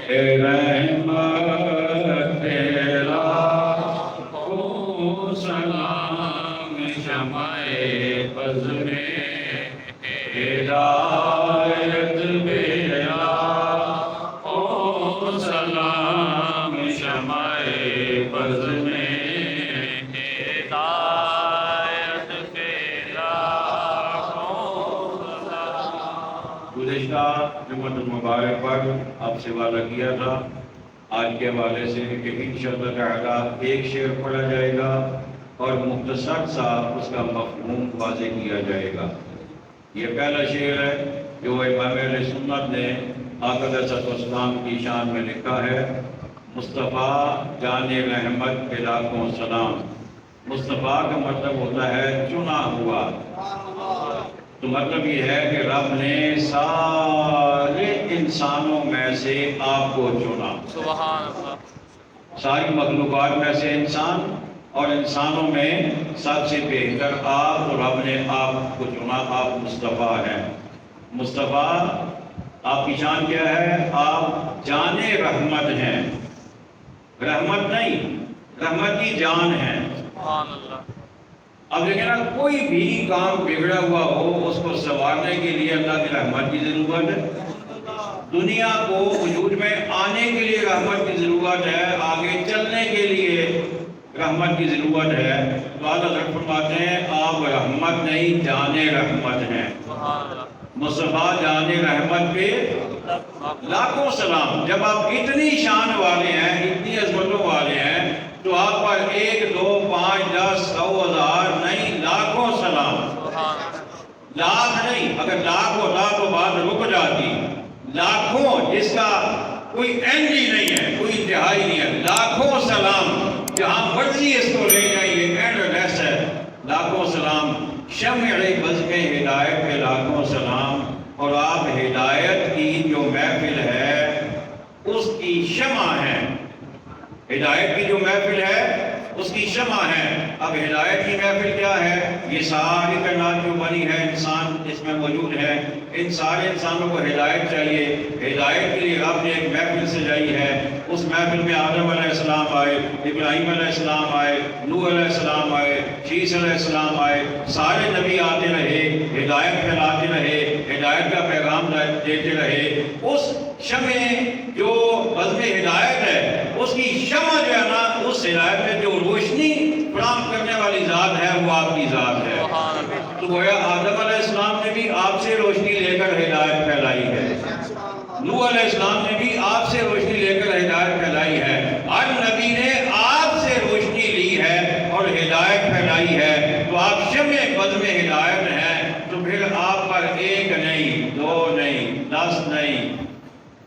رحمت تیرا ہو سلام شمع بز میں ہدایت میرا ہو سلام شمع بز میں ہدایت میرا ہو سلام۔ گزشتہ جمعۃ المبارک پر آپ سے وعدہ کیا تھا آج کے حوالے سے کہ انشاءاللہ تعالیٰ ایک شعر پڑھا جائے گا اور مختصر سا اس کا مفہوم واضح کیا جائے گا۔ یہ پہلا شعر ہے جو امام اہل سنت نے آقا علیہ السلام کی شان میں لکھا ہے۔ مصطفیٰ جان رحمت کے لاکھوں سلام۔ مصطفیٰ کا مطلب ہوتا ہے چنا ہوا، تو مطلب یہ ہے کہ رب نے سارے انسانوں میں سے آپ کو چنا۔ سبحان اللہ۔ ساری مخلوقات میں سے انسان اور انسانوں میں سب سے بہتر آپ، اور رب نے آپ کو چنا۔ آپ مصطفیٰ ہیں۔ مصطفیٰ آپ کی شان کیا ہے؟ آپ جان رحمت ہیں، رحمت نہیں، رحمت کی جان ہے۔ سبحان اللہ۔ اب دیکھیں نا، کوئی بھی کام بگڑا ہوا ہو اس کو سنوارنے کے لیے اللہ کی رحمت کی ضرورت ہے۔ دنیا کو وجود میں آنے کے لیے رحمت کی ضرورت ہے، آگے چلنے کے لیے رحمت کی ضرورت ہے۔ تو حضرت فرماتے ہیں آپ رحمت نہیں، جان رحمت ہیں۔ سبحان اللہ۔ مصطفیٰ جان رحمت پہ لاکھوں سلام۔ جب آپ اتنی شان والے ہیں، اتنی عظمتوں والے ہیں، تو آپ پر 1 2 5 10 100 1000 نہیں، لاکھوں سلام۔ لاکھ نہیں، اگر لاکھ ہوتا تو بات رک جاتی۔ لاکھوں، جس کا کوئی اینڈ ہی نہیں ہے، کوئی انتہائی نہیں ہے، لاکھوں سلام۔ جہاں مرضی اس کو لے جائیے، اینڈ لیس ہے۔ لاکھوں سلام۔ شمع بز میں ہدایت کے لاکھوں سلام۔ اور آپ ہدایت کی جو محفل ہے اس کی شمع ہیں۔ ہدایت کی جو محفل ہے اس کی شمع ہے۔ اب ہدایت کی محفل کیا ہے؟ یہ ساری کائنات جو بنی ہے، انسان اس میں موجود ہے، ان سارے انسانوں کو ہدایت چاہیے۔ ہدایت کے لیے رب نے ایک محفل سجائی ہے۔ اس محفل میں آدم علیہ السلام آئے، ابراہیم علیہ السلام آئے، نوح علیہ السلام آئے، شیس علیہ السلام آئے۔ سارے نبی آتے رہے، ہدایت پھیلاتے رہے، ہدایت کا پیغام دیتے رہے۔ اس شمع جو بزم ہدایت ہے، اس کی شمع جو ہے نا، اس ہدایت میں جو روشنی فراہم کرنے والی ذات ہے وہ آپ کی ذات ہے۔ تو گویا آدم علیہ السلام نے بھی آپ سے روشنی لے کر ہدایت پھیلائی ہے، نوح علیہ السلام نے بھی آپ سے روشنی لے کر ہدایت پھیلائی ہے، ہر نبی نے آپ سے روشنی لی ہے اور ہدایت پھیلائی ہے۔ تو آپ شمع بزم ہدایت ہیں، تو پھر آپ پر 1 نہیں، 2 نہیں، 10 نہیں،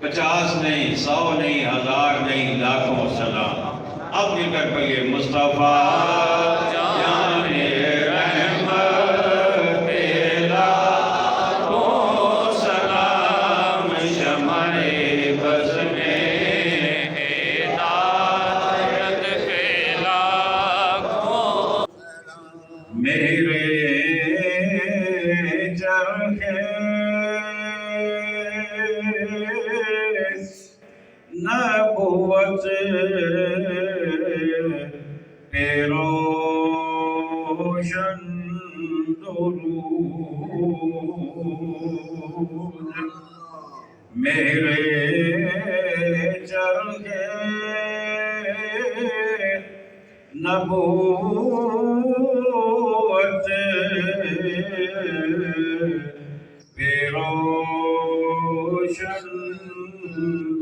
50 نہیں، 100 نہیں، 1000 نہیں، لاکھوں سلام۔ اب مل کر پڑھیے مصطفیٰ جان رحمت تیرا ہو سلام شمع بز میں ہدایت کے لاکھوں میرے چرخے نبوت پہ روشن درود، میرے چرخے نبوت پہ روشن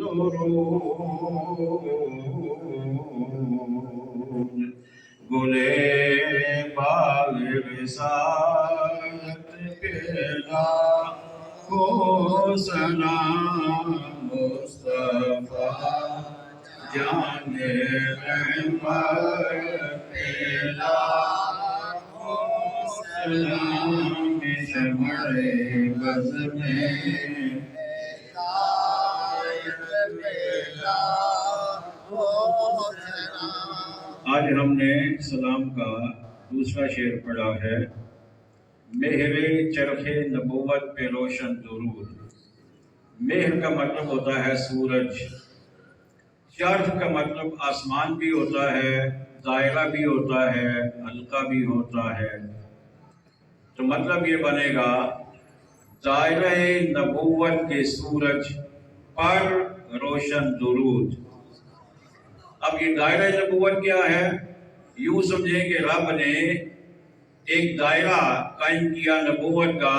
درود، گلے باغ رسالت پہ لاکھوں سلام۔ مصطفیٰ جان رحمت پہ لاکھوں سلام شمع بز میں آج ہم نے سلام کا دوسرا شعر پڑھا ہے، مہر چرخ نبوت پہ روشن درود۔ مہر کا مطلب ہوتا ہے سورج، شرف کا مطلب آسمان بھی ہوتا ہے، دائرہ بھی ہوتا ہے، حلقہ بھی ہوتا ہے۔ تو مطلب یہ بنے گا دائرہ نبوت کے سورج پر روشن درود۔ اب یہ دائرہ نبوت کیا ہے؟ یوں سمجھیں کہ رب نے ایک دائرہ قائم کیا نبوت کا،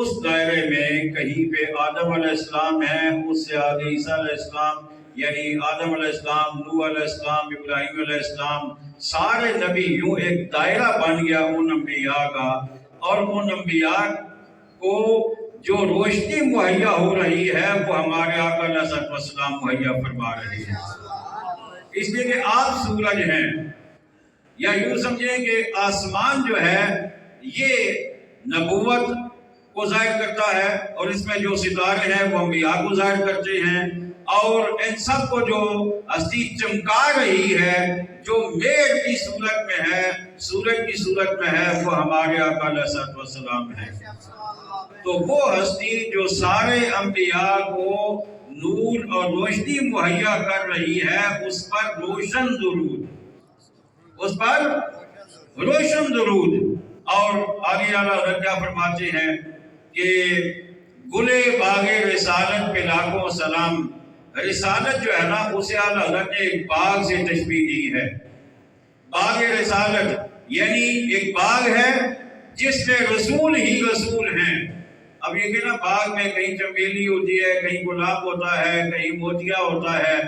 اس دائرے میں کہیں پہ آدم علیہ السلام ہے، اس سے آگے عیسیٰ علیہ السلام، یعنی آدم علیہ السلام، نوح علیہ السلام، ابراہیم علیہ السلام، سارے نبی، یوں ایک دائرہ بن گیا ان انبیاء کا، اور ان انبیاء کو جو روشنی مہیا ہو رہی ہے وہ ہمارے آقا علیہ السلام مہیا فرما رہے ہیں، اس لیے کہ آپ سورج ہیں، یا یوں سمجھیں کہ آسمان جو ہے یہ نبوت کو ظاہر کرتا ہے، اور اس میں جو ستارے ہیں وہ انبیاء کو ظاہر کرتے ہیں، اور ان سب کو جو ہستی چمکا رہی ہے، جو مہر کی صورت میں ہے، سورج کی صورت میں ہے، وہ ہمارے آقا علیہ السلام ہے۔ تو وہ ہستی جو سارے انبیاء کو نور اور روشنی مہیا کر رہی ہے، اس پر روشن درود، اس پر روشن درود۔ اور آگے اعلیٰ حضرت کیا فرماتے ہیں کہ گلے باغ رسالت پہ لاکھوں سلام۔ رسالت جو ہے نا، اسے اعلیٰ حضرت نے ایک باغ سے تشبیہ دی ہے۔ باغ رسالت یعنی ایک باغ ہے جس میں رسول ہی رسول ہیں۔ اب یہ کہ نا باغ میں کہیں چمیلی ہوتی ہے، کہیں گلاب ہوتا ہے، کہیں موتیا ہوتا ہے،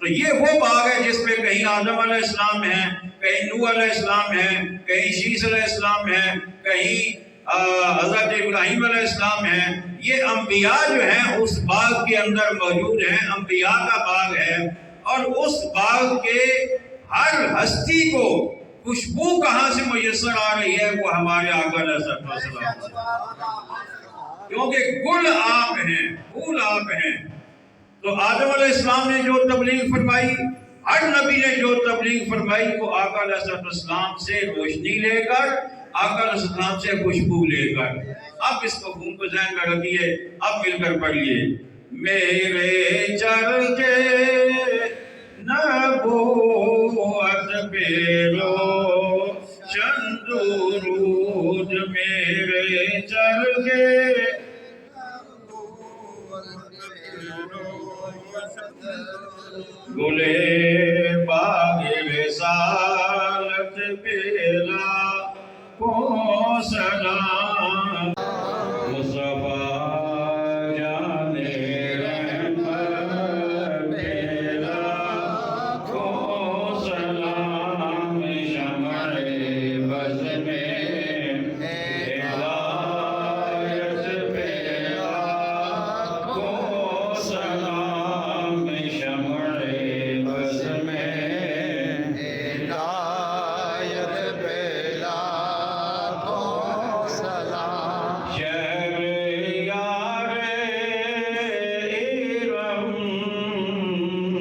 تو یہ وہ باغ ہے جس میں کہیں آدم علیہ السلام ہیں، کہیں نوح علیہ السلام ہیں، کہیں شیس علیہ السلام ہیں، کہیں حضرت ابراہیم علیہ السلام ہیں۔ یہ انبیاء جو ہیں اس باغ کے اندر موجود ہیں، انبیاء کا باغ ہے، اور اس باغ کے ہر ہستی کو خوشبو کہاں سے میسر آ رہی ہے؟ وہ ہمارے آقا علیہ السلام، کیونکہ گل آپ ہیں، پھول آپ ہیں۔ تو آدم علیہ السلام نے جو تبلیغ فرمائی، ہر نبی نے جو تبلیغ فرمائی، وہ آقا علیہ السلام سے روشنی لے کر، آقا علیہ السلام سے خوشبو لے کر۔ اب اس مفہوم کو ذہن میں رکھیے، اب مل کر پڑھیے۔ میرے چرخے نبوت پہ روشن درود، میرے چرخے گلے باغ رسالت پہ لاکھوں سلام، مصطفیٰ جان رحمت پہ لاکھوں سلام، شمع بز میں ہدایت پہ لاکھوں سلام، شمع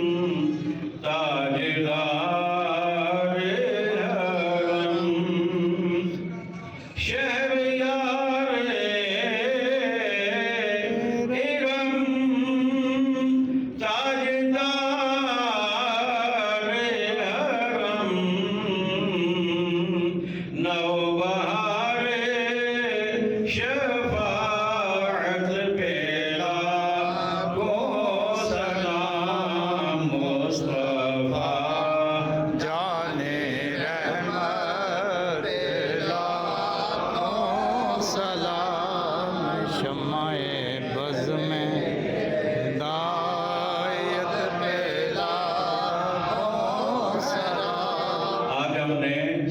بز میں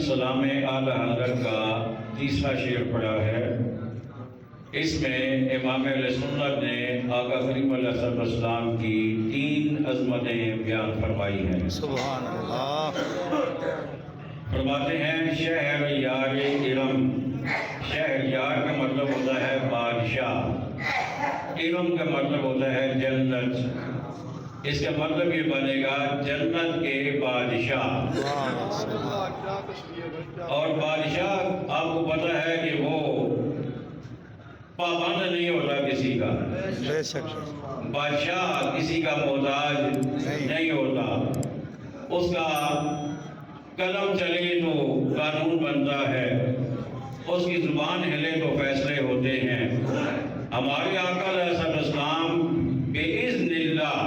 سلام اعلی حضرت کا تیسرا شعر پڑھا ہے۔ اس میں امام اہل سنت نے آقا کریم علیہ السلام کی 3 عظمتیں بیان فرمائی ہیں۔ سبحان اللہ۔ فرماتے ہیں شہر یار ارم۔ شہر یار کا مطلب ہوتا ہے بادشاہ، ارم کا مطلب ہوتا ہے جنت۔ اس کا مطلب یہ بنے گا جنت کے بادشاہ۔ اور بادشاہ آپ کو پتہ ہے کہ وہ پابند نہیں ہوتا کسی کا، بے شک بادشاہ کسی کا محتاج نہیں ہوتا، اس کا قلم چلے تو قانون بنتا ہے، اس کی زبان ہلے تو فیصلے ہوتے ہیں۔ ہمارے آقا علیہ السلام بِإِذْنِ اللہ،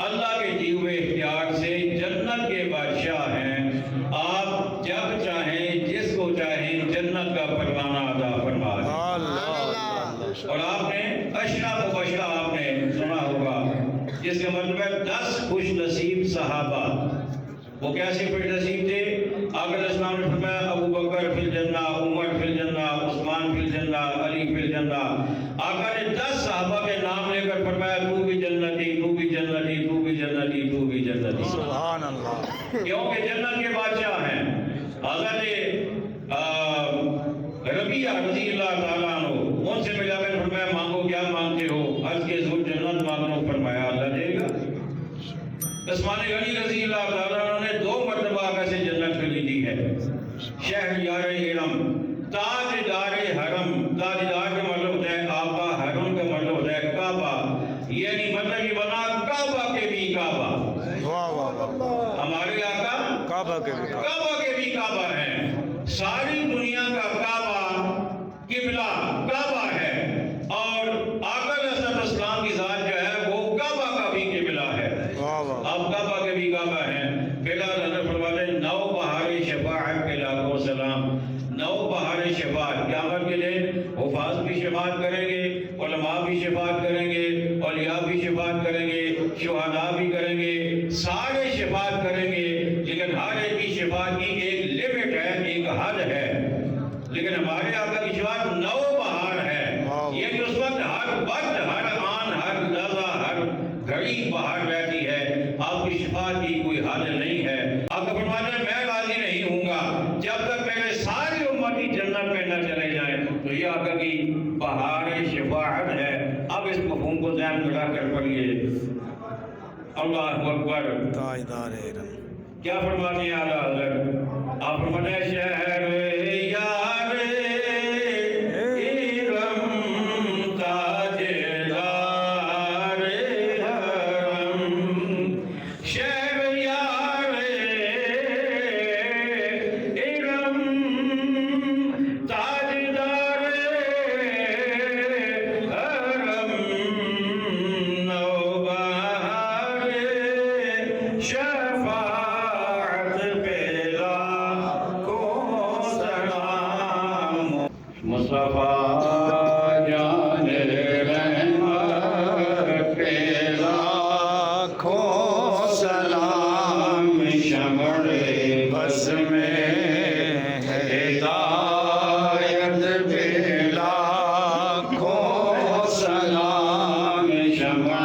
اللہ کے دیے ہوئے اختیار سے جنت کے بادشاہ ہیں۔ آپ جب چاہیں جس کو چاہیں جنت کا پروانہ عطا فرما دیں۔ اور آپ نے عشرہ مبشرہ آپ نے سنا ہوگا، جس کا مطلب ہے 10 خوش نصیب صحابہ۔ وہ کیسے خوش نصیب تھے؟ آقا علیہ السلام نے فرمایا ابو بکر فی الجنہ، عمر فی الجنہ، عثمان فی الجنہ، علی فی الجنہ۔ آقا نے 10 صحابہ کے نام لے کر فرمایا تو بھی جنتی، تو بھی جنتی، تو بھی جنتی، تو بھی جنتی۔ سبحان اللہ، کیونکہ جنت کے بادشاہ ہیں۔ حضرت ربیعہ رضی اللہ تعالیٰ عنہ ان سے ملا کر فرمایا مانگو کیا مانگتے ہو؟ عرض کے حضور جنت مانگو، فرمایا اللہ دے گا۔ عثمان غنی رضی اللہ تعالیٰ عنہ نے 2 مرتبہ آقا سے جنت خریدی ہے۔ شہریار حرم، تاجدار حرم، تاجدار کا مطلب ہوتا ہے آقا، حرم کا مطلب ہوتا ہے کعبہ، یعنی مطلب یہ بنا کعبہ کے بھی کعبہ۔ واہ واہ واہ، ہمارے آقا کعبہ کے بھی کعبہ، کعبہ کے بھی کعبہ ہیں۔ ساری دنیا کا کعبہ قبلہ کعبہ ہے، اور آقا علیہ السلام کی ذات جو ہے وہ کعبہ کا بھی قبلہ ہے۔ واہ واہ، آپ کعبہ کے بھی کعبہ ہیں۔ پھر حضرت فرماتے ہیں 9 بہار شفاعت کے لاکھوں سلام، 9 بہار شفاعت، قیامت کے دن حفاظ بھی شفاعت کریں گے، علماء بھی شفاعت کریں گے، اولیاء بھی شفاعت کریں گے، شہداء بھی کریں گے، سارے شفاعت کریں گے، لیکن ہر ایک کی شفاعت کی ایک لمٹ ہے، ایک حد ہے۔ لیکن ہمارے آقا کی شفاعت 9 بہار ہے، یہ اس وقت ہر وقت، ہر آن، ہر لحظہ، ہر گھڑی بہار رہتی ہے۔ آپ کی شفاعت کی کوئی حد نہیں ہے۔ آپ کا فرمانا ہے میں راضی نہیں ہوں گا جب تک میرے ساری امتی جنت میں نہ چلے جائیں۔ تو یہ آقا کی بہار شفاعت ہے۔ اب اس مفہوم کو ذہن میں رکھ کر پڑھیے اللہ اکبر۔ تاجدار حرم، کیا فرماتے ہیں اعلیٰ حضرت؟ آپ فرماتے ہیں شہر یار حرم، تاجدار حرم، شہر یار حرم، تاجدار حرم، 9 بہار شفاعت پہ لاکھوں سلام، مصطفیٰ جان رحمت پہ لاکھوں سلام، شمع بس میں ہدایت پہ لاکھوں سلام، شمع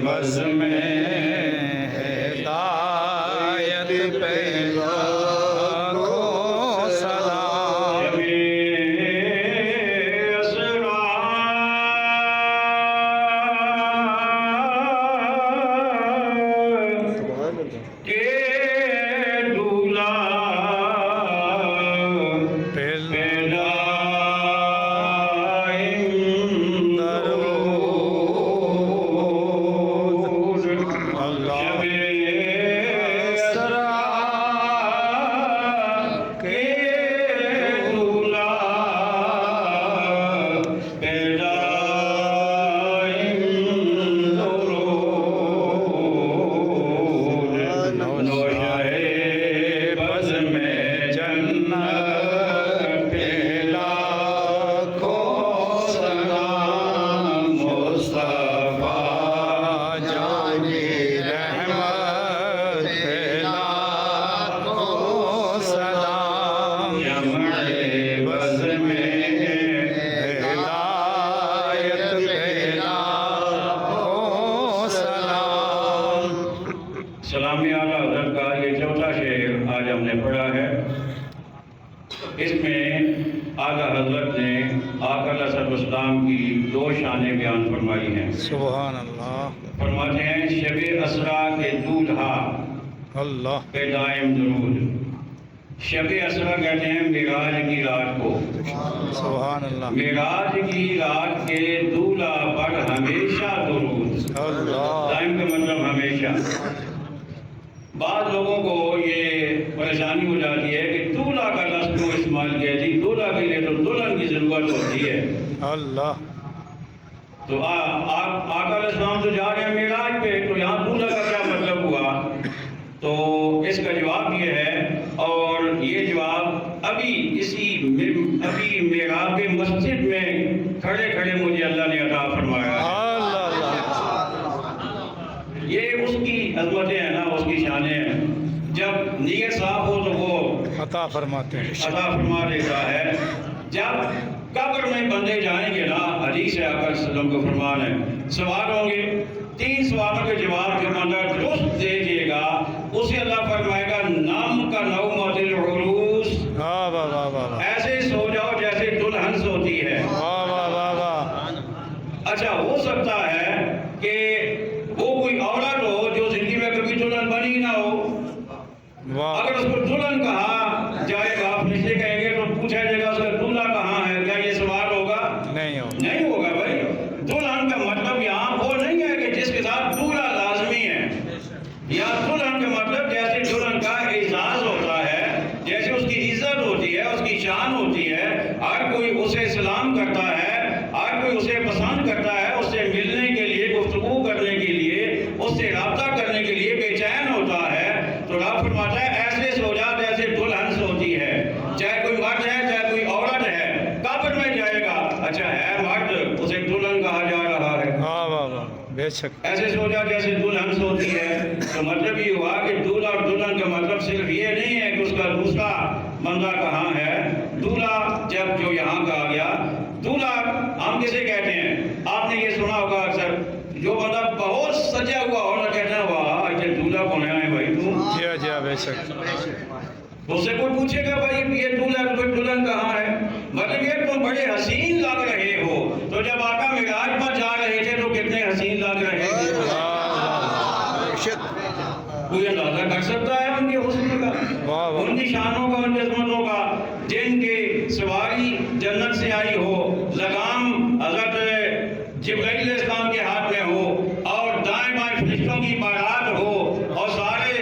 بس میں ہدایت پہ لاکھوں سلام، سلامی اعلیٰ حضرت کا یہ چوتھا شعر آج ہم نے پڑھا ہے۔ اس میں اعلیٰ حضرت نے آقا علیہ السلام کی 2 شانیں بیان فرمائی ہیں۔ سبحان اللہ، فرماتے ہیں شب اسرا کے دولہا اللہ پہ دائم درود، شب اسرا کہتے ہیں معراج کی رات کو. سبحان اللہ. معراج کی رات کے دولہ پر ہمیشہ درود. اللہ. دائم کا مطلب ہمیشہ. بعض لوگوں کو یہ پریشانی ہو جاتی ہے کہ دولہ کا لفظ کو استعمال کیا جی دولہ کے لیے تو دلہن کی ضرورت ہوتی ہے. اللہ. تو آقا علیہ السلام تو جا رہے ہیں معراج پہ تو یہاں دولہ کا کیا مطلب ہوا؟ تو اس کا جواب یہ ہے اور یہ جواب ابھی معراج مسجد میں کھڑے کھڑے مجھے اللہ نے عطا فرمایا. یہ اس کی عظمتیں ہیں نا اس کی شانیں ہیں. جب نیت صاف ہو تو وہ عطا فرماتے ہیں. عطا فرما دیتا ہے. جب قبر میں بندے جائیں گے نا حدیث آقا صلی اللہ علیہ وسلم کو فرمان ہے سوال ہوں گے 3 سوالوں کے جواب جو بندہ درست دے دے گا اسے اللہ فرمائے گا نام کا نومۃ العروس. واہ واہ واہ واہ. ایسے سو جاؤ جیسے دلہن سوتی ہے. واہ واہ واہ واہ. اچھا ہو سکتا ہے کہ وہ کوئی عورت ہو جو زندگی میں کبھی دلہن بنی نہ ہو. واہ. اگر اس کو دلہن کہا جائے گا آپ نیچے کہیں گے تو پوچھا جائے گا اس کا دولہا کہاں ہے. کیا یہ سوال ہوگا؟ نہیں ہوگا بھائی. دلہن کا مطلب یہاں وہ نہیں ہے کہ جس کے ساتھ دولہا لازمی ہے. یہاں دلہن کا مطلب جیسے دلہن کا اعزاز ہوتا ہے جیسے اس کی عزت ہوتی ہے اس کی شان ہوتی ہے. ہر کوئی اسے سلام کرتا ہے ہر کوئی اسے پسند کرتا ہے اس سے ملنے کے لیے گفتگو کرنے کے لیے اس سے رابطہ کرنے کے لیے بے چین ہوتا ہے. تو رب فرماتا ہے ایسے سو جا جیسے دلہن سوتی ہے. چاہے کوئی مرد ہے چاہے کوئی عورت ہے قبر میں جائے گا اچھا ہے مرد اسے دلہن کہا جا رہا ہے. واہ واہ واہ. بے شک. ایسے سو جا جیسے دلہن سوتی ہے. تو مطلب یہ ہوا کہ دولہا اور دلہن کا مطلب صرف یہ نہیں ہے کہ اس کا دوسرا بندہ کہاں ہے. دولہا جب جو یہاں کہا گیا دولہا ہم کسے کہتے ہیں آپ نے یہ سنا ہوگا اکثر جو بندہ بہت سجا ہوا ہونا کہتا ہے واہ یہ دولہا کون ہے بھائی تم. جی جی بے شک. اس سے کوئی پوچھے گا بھائی یہ دولہا کوئی دلہن کہاں ہے مطلب یہ تم بڑے حسین لگ رہے ہو. تو جب آقا معراج پر جا رہے تھے تو کتنے حسین لگ رہے تھے. کوئی اندازہ کر سکتا ہے ان کے حسن کا ان کی شانوں کا ان کی عظمتوں کا. جن کی سواری جنت سے آئی ہو لگام حضرت جبرائیل علیہ السلام کے ہاتھ میں ہو اور دائیں بائیں فرشتوں کی بارات ہو اور سارے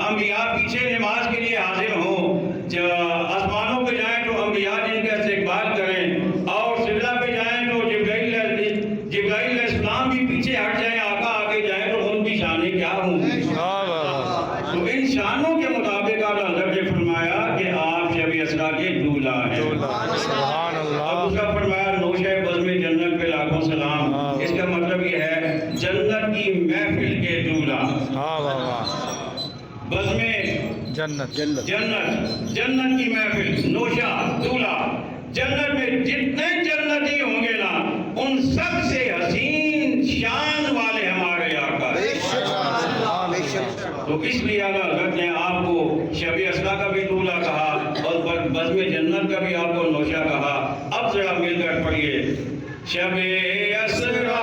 انبیاء پیچھے نماز کے لیے حاضر ہوں. آسمانوں پہ جائیں تو انبیاء جن کا استقبال کریں اور سجدہ پہ جائیں تو جبرائیل علیہ السلام بھی پیچھے ہٹ جائیں آقا آگے جائیں تو ان کی شانیں کیا ہوں گی. تو ان شانوں کے مطابق اعلیٰ حضرت نے فرمایا کہ آپ شب اسرا کے دولہا ہیں. سبحان اللہ. اور دوسرا فرمایا نوشہ بزم جنت پہ لاکھوں سلام. اس کا مطلب یہ ہے جنت کی محفل کے دولہا. واہ واہ واہ. بزم جنت. جنت کی محفل نوشہ دولہا. جنت میں جتنے جنتی ہوں گے نا ان سب سے حسین شان والے ہمارے آقا. تو اس لیے اعلیٰ حضرت نے آپ کو شب اسرا کا بھی دولہا کہا اور بزم جنت کا بھی آپ کو نوشہ کہا. اب ذرا مل کر پڑھیے شب اسرا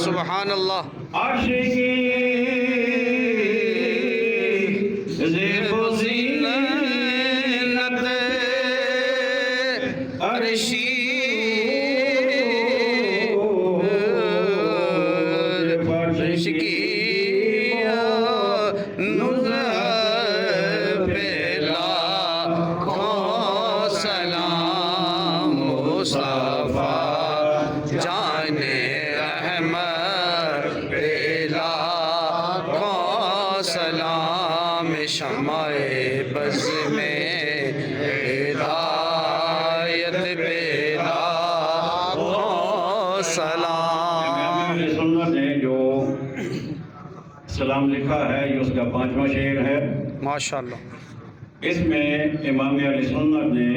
سبحان اللہ. نظر پہ لا شمع بز میں ہدایت پیدا ہو سلام. امام سنت نے جو سلام لکھا ہے یہ اس کا 5واں شعر ہے. ماشاءاللہ. اس میں امام علیہ سنت نے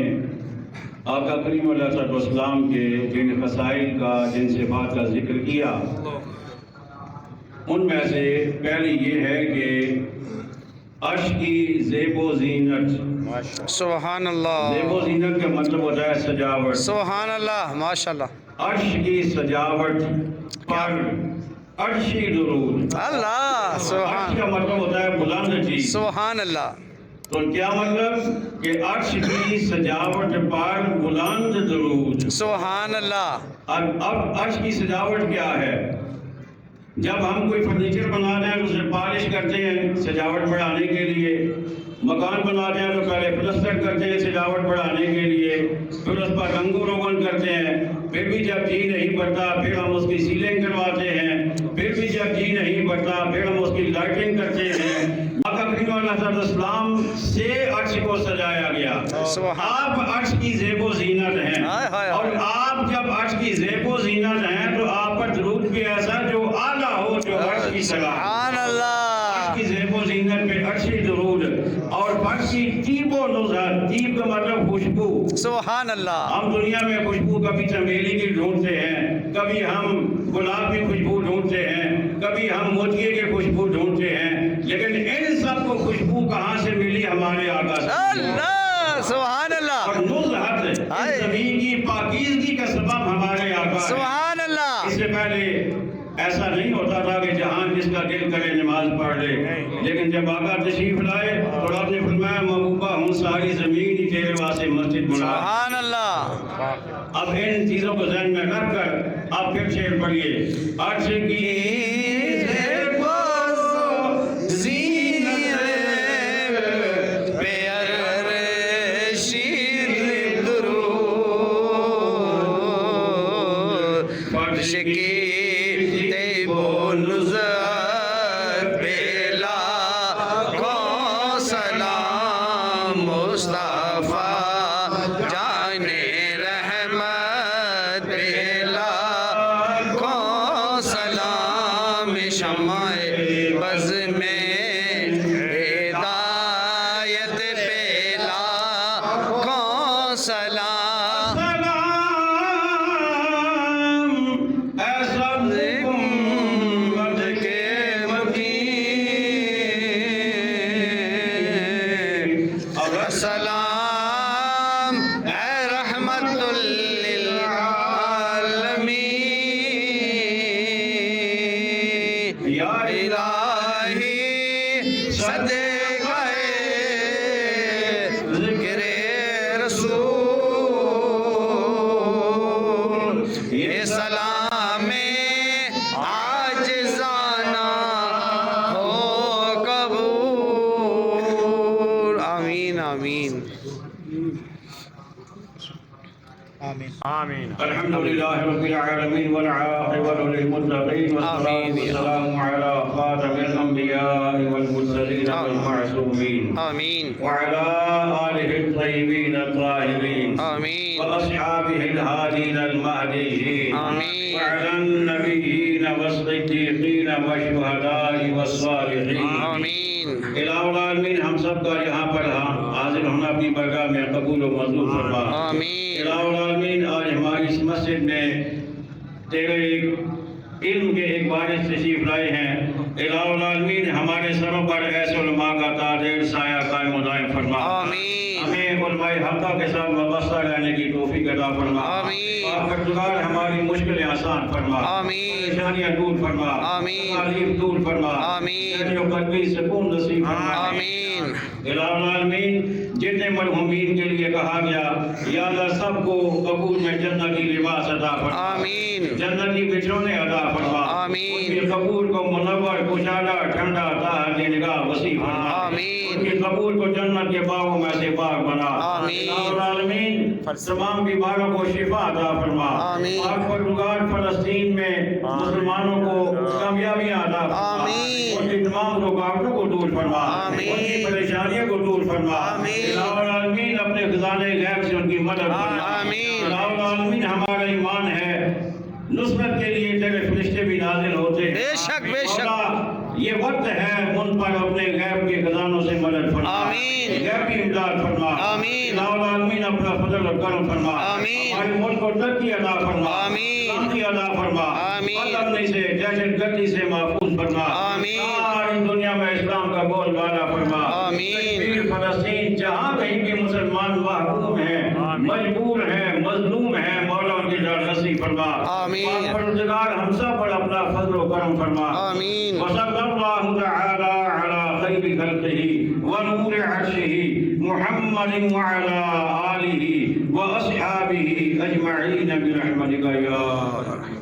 آقا کریم علیہ السلام کے جن خصائل کا جن صفات کا ذکر کیا ان میں سے پہلی یہ ہے کہ عرش کی زیب و زینت. سبحان اللہ. زیب و زینت کا مطلب ہوتا ہے سجاوٹ. سبحان اللہ. ماشاءاللہ. عرش کی سجاوٹ پر عرشی درود. اللہ. عرش سبحان کا مطلب ہوتا ہے بلند چیز. سبحان اللہ. تو کیا مطلب کہ عرش کی سجاوٹ پر بلند درود. سبحان اللہ. اب عرش کی سجاوٹ کیا ہے؟ جب ہم کوئی فرنیچر بناتے ہیں تو اسے پالش کرتے ہیں سجاوٹ بڑھانے کے لیے. مکان بناتے ہیں تو پہلے پلسٹر کرتے ہیں سجاوٹ بڑھانے کے لیے. پھر اس پر رنگ و روغن کرتے ہیں. پھر بھی جب جی نہیں بڑھتا پھر ہم اس کی سیلنگ کرواتے ہیں. پھر بھی جب جی نہیں بڑھتا پھر ہم اس کی لائٹنگ کرتے ہیں. آقا کریم علیہ السلام سے عرش کو سجایا گیا. آپ عرش کی زیب و زینت ہیں اور آپ جب عرش کی زیب و زینت ہیں تو آپ پر درود بھی ایسا جو اعلیٰ ہو جو عرش کی سلام. سبحان اللہ. عرش کی زیب و زینت پہ عرشی درود اور عرش کی طیب و نظر. طیب کا مطلب خوشبو. سبحان اللہ. ہم دنیا میں خوشبو کبھی چمیلی کی ڈھونڈتے ہیں, کبھی ہم گلاب کی خوشبو ڈھونڈتے ہیں, کبھی ہم موتیے کی خوشبو ڈھونڈتے ہیں, لیکن ان سب کو خوشبو کہاں سے ملی؟ ہمارے آقا سے. اللہ. سبحان اللہ. اور نزہت زمین کی پاکیزگی کا سبب ہمارے آقا ہے. سبحان اللہ. اس سے پہلے ایسا نہیں ہوتا تھا کہ جہاں جس کا دل کرے نماز پڑھ لے, لیکن جب آقا تشریف لائے تو آپ نے فرمایا محبوبہ ہوں ساری زمین ہی تیرے واسطے مسجد بنا. سبحان اللہ. اب ان چیزوں کو ذہن میں رکھ کر آپ پھر شعر پڑھیے. عرش کی زیب و زینت پہ عرشی درود فرش کی طیب و نظر پہ لاکھوں سلام. مصطفیٰ جان رحمت پہ لاکھوں سلام. شمع بز میں ہدایت پہ لاکھوں سلام. سلام اے سبز گنبد کے مکین, سلام اے رحمت للعالمین. یا الہی صدقہ ذکر رسول, یہ سلام عاجزانہ ہو قبول. آمین آمین آمین. آمین. الحمدللہ رب العالمین والعاقبۃ للمتقین والصلاة والسلام علی خاتم الانبیاء والمرسلین والمعصومین آمین وعلى آلہ الطیبین الطاہرین آمین واصحابہ الہادین المہدیین آمین. وعلى النبیین والصدیقین والشہداء والصالحین آمین. الہ العالمین ہم سب کا یہاں پر حاضر ہونا اپنی برگاہ میں قبول و منظور فرما. آمین. الہ العالمین آج ہماری اس مسجد میں تیرے علم کے ایک وارث تشریف لائے ہیں. الہ العالمین ہمارے سروں پر ایسے علماء کا تاج سایہ قائم و دائم فرما. آمین. ہمیں علماء حلقہ کے ساتھ وابستہ رہنے کی توفیق عطا فرما. آمین. پروردگار ہماری مشکلیں آسان فرما. آمین. پریشانیاں دور فرما. آمین. تکالیف دور فرما. آمین. ذہنی و قلبی سکون نصیب فرما. آمین. الہ العالمین جتنے مرحومین کے لیے کہا گیا یا اللہ سب کو قبول میں جنتی لباس عطا فرما. آمین. جنتی بچھونے عطا فرما. آمین. ان کے قبول کو منور کشادہ ٹھنڈا طاہر نگاہ وسیع فرما. آمین. ان کے قبول کو جنت کے باغوں میں سے باغ بنا. آمین. الہ العالمین تمام بیماروں کو شفا عطا فرما. آمین. پاک پروردگار فلسطین میں مسلمانوں کو کامیابیاں عطا فرما. آمین. ان کی تمام رکاوٹوں کو دور فرما آمین۔ ان کی پریشانیوں کو دور فرما آمین۔ الہ العالمین اپنے خزانے غیب سے ان کی مدد فرما آمین۔ الہ العالمین ہمارا ایمان ہے نصرت کے لیے تیرے فرشتے بھی نازل ہوتے ہیں بے شک، بے شک۔ مولا یہ وقت ہے ان پر اپنے غیب کے خزانوں سے مدد فرما آمین۔ غیبی امداد فرما آمین۔ الہ العالمین اپنا فضل و کرم فرما آمین۔ ہمارے ملک کو ترقی عطا فرما آمین۔ شانتی عطا فرما آمین۔ بدامنی سے دہشت گردی سے محفوظ فرما آمین۔ ساری دنیا میں اسلام کا بول بالا فرما آمین۔ کشمیر فلسطین جہاں کہیں بھی مسلمان محکوم ہیں مجبور ہیں مظلوم ہیں مولا ان کی جانرسی فرما آمین۔ پاک پروردگار ہم سب پر اپنا فضل و کرم فرما آمین۔ وصلی اللہ تعالی علی خیر خلقہ ونور عرشہ محمد وعلی آلہ واصحابہ اجمعین برحمتک یا ارحم